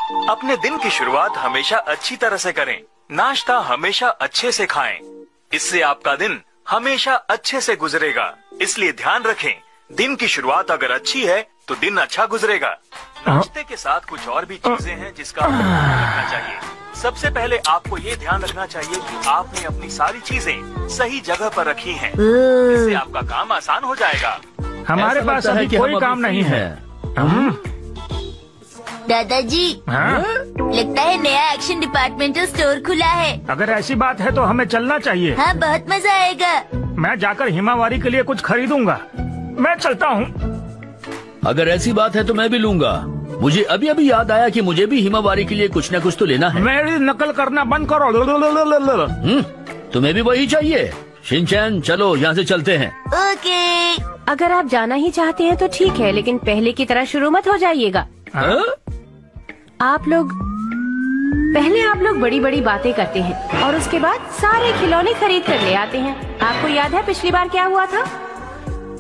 अपने दिन की शुरुआत हमेशा अच्छी तरह से करें। नाश्ता हमेशा अच्छे से खाएं। इससे आपका दिन हमेशा अच्छे से गुजरेगा। इसलिए ध्यान रखें, दिन की शुरुआत अगर अच्छी है तो दिन अच्छा गुजरेगा। नाश्ते के साथ कुछ और भी चीजें हैं जिसका आपको ध्यान रखना चाहिए। सबसे पहले आपको ये ध्यान रखना चाहिए कि आपने अपनी सारी चीजें सही जगह पर रखी हैं। इससे आपका काम आसान हो जाएगा। हमारे पास अभी कोई काम नहीं है। दादाजी, लगता है नया एक्शन डिपार्टमेंटल स्टोर खुला है। अगर ऐसी बात है तो हमें चलना चाहिए। हाँ, बहुत मजा आएगा। मैं जाकर हिमावारी के लिए कुछ खरीदूंगा। मैं चलता हूँ। अगर ऐसी बात है तो मैं भी लूंगा। मुझे अभी अभी याद आया कि मुझे भी हिमावारी के लिए कुछ न कुछ तो लेना है। मेरी नकल करना बंद करो। तुम्हें भी वही चाहिए? शिनचैन, चलो यहाँ से चलते हैं। ओके। अगर आप जाना ही चाहते हैं तो ठीक है, लेकिन पहले की तरह शुरू मत हो जाइएगा। आप लोग बड़ी बड़ी बातें करते हैं और उसके बाद सारे खिलौने खरीद कर ले आते हैं। आपको याद है पिछली बार क्या हुआ था?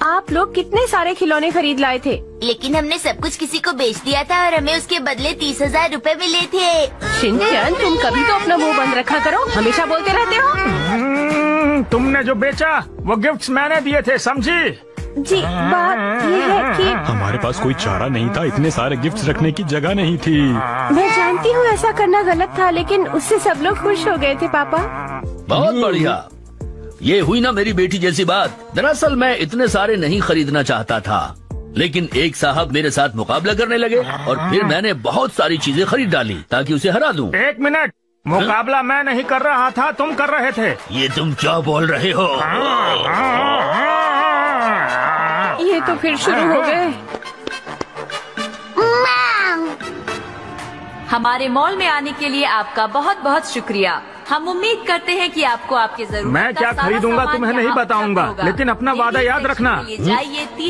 आप लोग कितने सारे खिलौने खरीद लाए थे, लेकिन हमने सब कुछ किसी को बेच दिया था और हमें उसके बदले 30,000 रुपए मिले थे। शिनचैन, तुम कभी तो अपना मुंह बंद रखा करो, हमेशा बोलते रहते हो। तुमने जो बेचा वो गिफ्ट्स मैंने दिए थे, समझी? जी, बात ये है कि हमारे पास कोई चारा नहीं था, इतने सारे गिफ्ट्स रखने की जगह नहीं थी। मैं जानती हूँ ऐसा करना गलत था, लेकिन उससे सब लोग खुश हो गए थे पापा। बहुत बढ़िया। ये हुई ना मेरी बेटी जैसी बात। दरअसल मैं इतने सारे नहीं खरीदना चाहता था, लेकिन एक साहब मेरे साथ मुकाबला करने लगे और फिर मैंने बहुत सारी चीजें खरीद डाली ताकि उसे हरा दूं। एक मिनट, मुकाबला मैं नहीं कर रहा था, तुम कर रहे थे। ये तुम क्या बोल रहे हो? ये तो फिर शुरू हो गए। हमारे मॉल में आने के लिए आपका बहुत बहुत शुक्रिया। हम उम्मीद करते हैं कि आपको आपके जरूरत मैं क्या खरीदूंगा तुम्हें नहीं बताऊंगा, लेकिन अपना वादा याद रखना।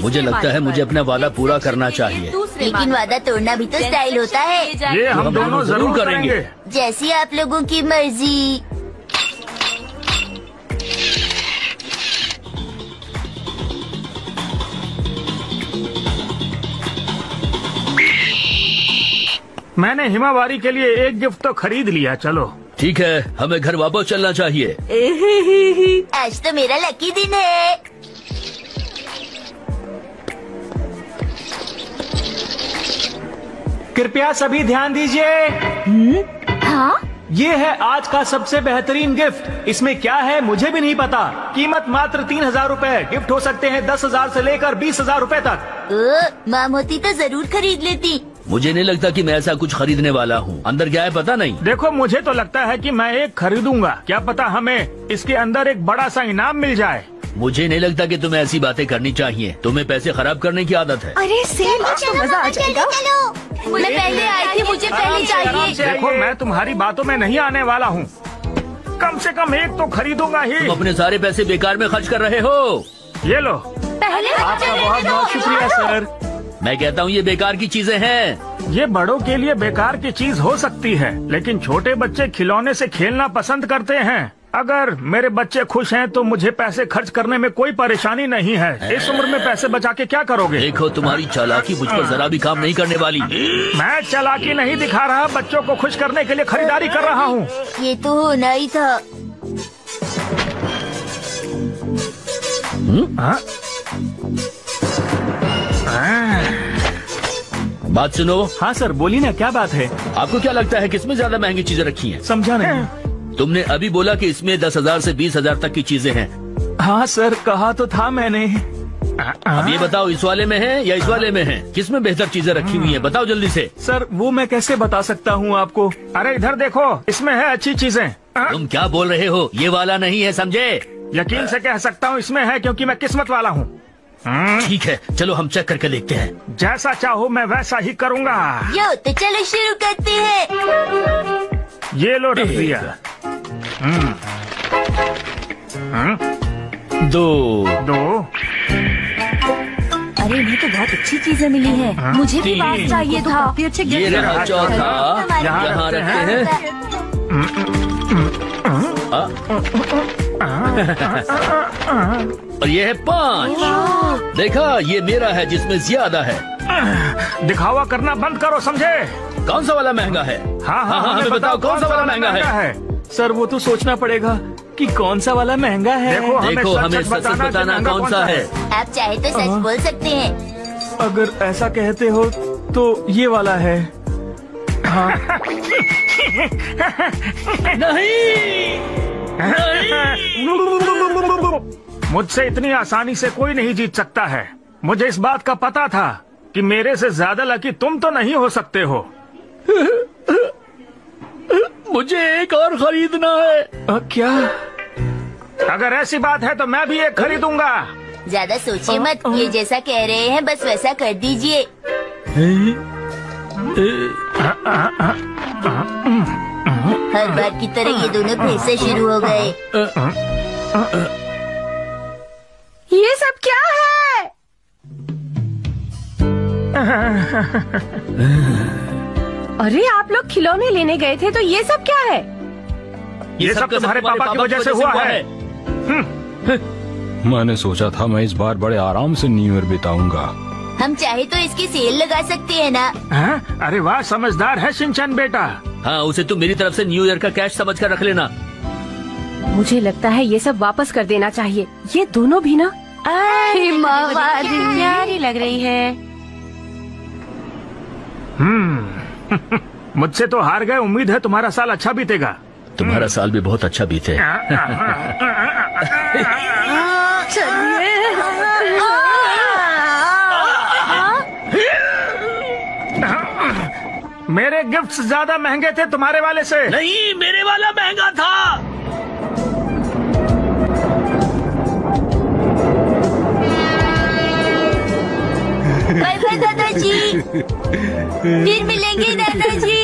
मुझे लगता है मुझे अपना वादा पूरा करना चाहिए। लेकिन वादा तोड़ना भी तो स्टाइल होता है। ये हम दोनों जरूर करेंगे। जैसी आप लोगों की मर्जी। मैंने हिमावारी के लिए एक गिफ्ट तो खरीद लिया। चलो ठीक है, हमें घर वापस चलना चाहिए। आज तो मेरा लकी दिन है। कृपया सभी ध्यान दीजिए। हाँ? ये है आज का सबसे बेहतरीन गिफ्ट। इसमें क्या है मुझे भी नहीं पता। कीमत मात्र 3,000 रुपए। गिफ्ट हो सकते हैं 10,000 से लेकर 20,000 रुपए तक। माम होती तो जरूर खरीद लेती। मुझे नहीं लगता कि मैं ऐसा कुछ खरीदने वाला हूँ। अंदर क्या है पता नहीं। देखो, मुझे तो लगता है कि मैं एक खरीदूंगा। क्या पता हमें इसके अंदर एक बड़ा सा इनाम मिल जाए। मुझे नहीं लगता कि तुम्हें ऐसी बातें करनी चाहिए। तुम्हें पैसे खराब करने की आदत है। अरे सेल, आज तो मजा आ जाएगा। मैं पहले आई थी, मुझे पहले चाहिए। देखो, मैं तुम्हारी बातों में नहीं आने वाला हूँ। कम से कम एक तो खरीदूंगा ही। तुम अपने सारे पैसे बेकार में खर्च कर रहे हो। ये लो। पहले आपका बहुत बहुत शुक्रिया सर। मैं कहता हूँ ये बेकार की चीजें हैं। ये बड़ों के लिए बेकार की चीज हो सकती है, लेकिन छोटे बच्चे खिलौने से खेलना पसंद करते हैं। अगर मेरे बच्चे खुश हैं तो मुझे पैसे खर्च करने में कोई परेशानी नहीं है। इस उम्र में पैसे बचा के क्या करोगे? देखो, तुम्हारी चालाकी मुझ पर जरा भी काम नहीं करने वाली। मैं चालाकी नहीं दिखा रहा, बच्चों को खुश करने के लिए खरीदारी कर रहा हूँ। ये तो होना ही था। बात सुनो। हाँ सर, बोलिए ना, क्या बात है? आपको क्या लगता है किसमें ज्यादा महंगी चीजें रखी हैं? समझा नहीं। तुमने अभी बोला कि इसमें 10,000 से 20,000 तक की चीजें हैं। हाँ सर, कहा तो था मैंने। अब ये बताओ, इस वाले में है या इस वाले में है? किसमें बेहतर चीजें रखी हुई हैं? बताओ जल्दी से। सर, वो मैं कैसे बता सकता हूँ आपको? अरे इधर देखो, इसमें है अच्छी चीजें। तुम क्या बोल रहे हो? ये वाला नहीं है, समझे? यकीन से कह सकता हूँ इसमें है, क्योंकि मैं किस्मत वाला हूँ। ठीक है, चलो हम चेक करके देखते हैं। जैसा चाहो मैं वैसा ही करूँगा। यो तो चलो शुरू करते हैं। ये लो, रख दिया। दो। अरे इन्हें तो बहुत अच्छी चीजें मिली हैं। मुझे भी पास चाहिए था। काफी अच्छे ये गिफ्ट रहा चौथा, यहाँ रखते हैं। और ये है 5। देखा, ये मेरा है जिसमें ज्यादा है। दिखावा करना बंद करो, समझे? कौन सा वाला महंगा है? हाँ हाँ, हमें बताओ कौन सा वाला महंगा है? सर वो तो सोचना पड़ेगा कि कौन सा वाला महंगा है। देखो हमें सच बताना कौन सा है। आप चाहे तो सच बोल सकते हैं। अगर ऐसा कहते हो तो ये वाला है। हाँ। मुझसे इतनी आसानी से कोई नहीं जीत सकता है। मुझे इस बात का पता था कि मेरे से ज्यादा लकी तुम तो नहीं हो सकते हो। मुझे एक और खरीदना है। क्या? अगर ऐसी बात है तो मैं भी एक खरीदूंगा। ज्यादा सोचिए मत, ये जैसा कह रहे हैं बस वैसा कर दीजिए। हर बार की तरह ये दोनों फिर से शुरू हो गए। ये सब क्या है? अरे आप लोग खिलौने लेने गए थे तो ये सब क्या है? ये सब तुम्हारे पापा की वजह से हुआ है। मैंने सोचा था मैं इस बार बड़े आराम से न्यू ईयर बिताऊंगा। हम चाहे तो इसकी सेल लगा सकते हैं ना। हाँ? अरे वाह, समझदार है शिनचैन बेटा। हाँ, उसे तुम मेरी तरफ से न्यू ईयर का कैश समझ कर रख लेना। मुझे लगता है ये सब वापस कर देना चाहिए। ये दोनों भी ना प्यारी लग रही है। मुझसे तो हार गए। उम्मीद है तुम्हारा साल अच्छा बीतेगा। तुम्हारा साल भी बहुत अच्छा बीते। मेरे गिफ्ट्स ज्यादा महंगे थे तुम्हारे वाले से। नहीं, मेरे वाला महंगा था। बाय बाय दादाजी, फिर मिलेंगे दादाजी।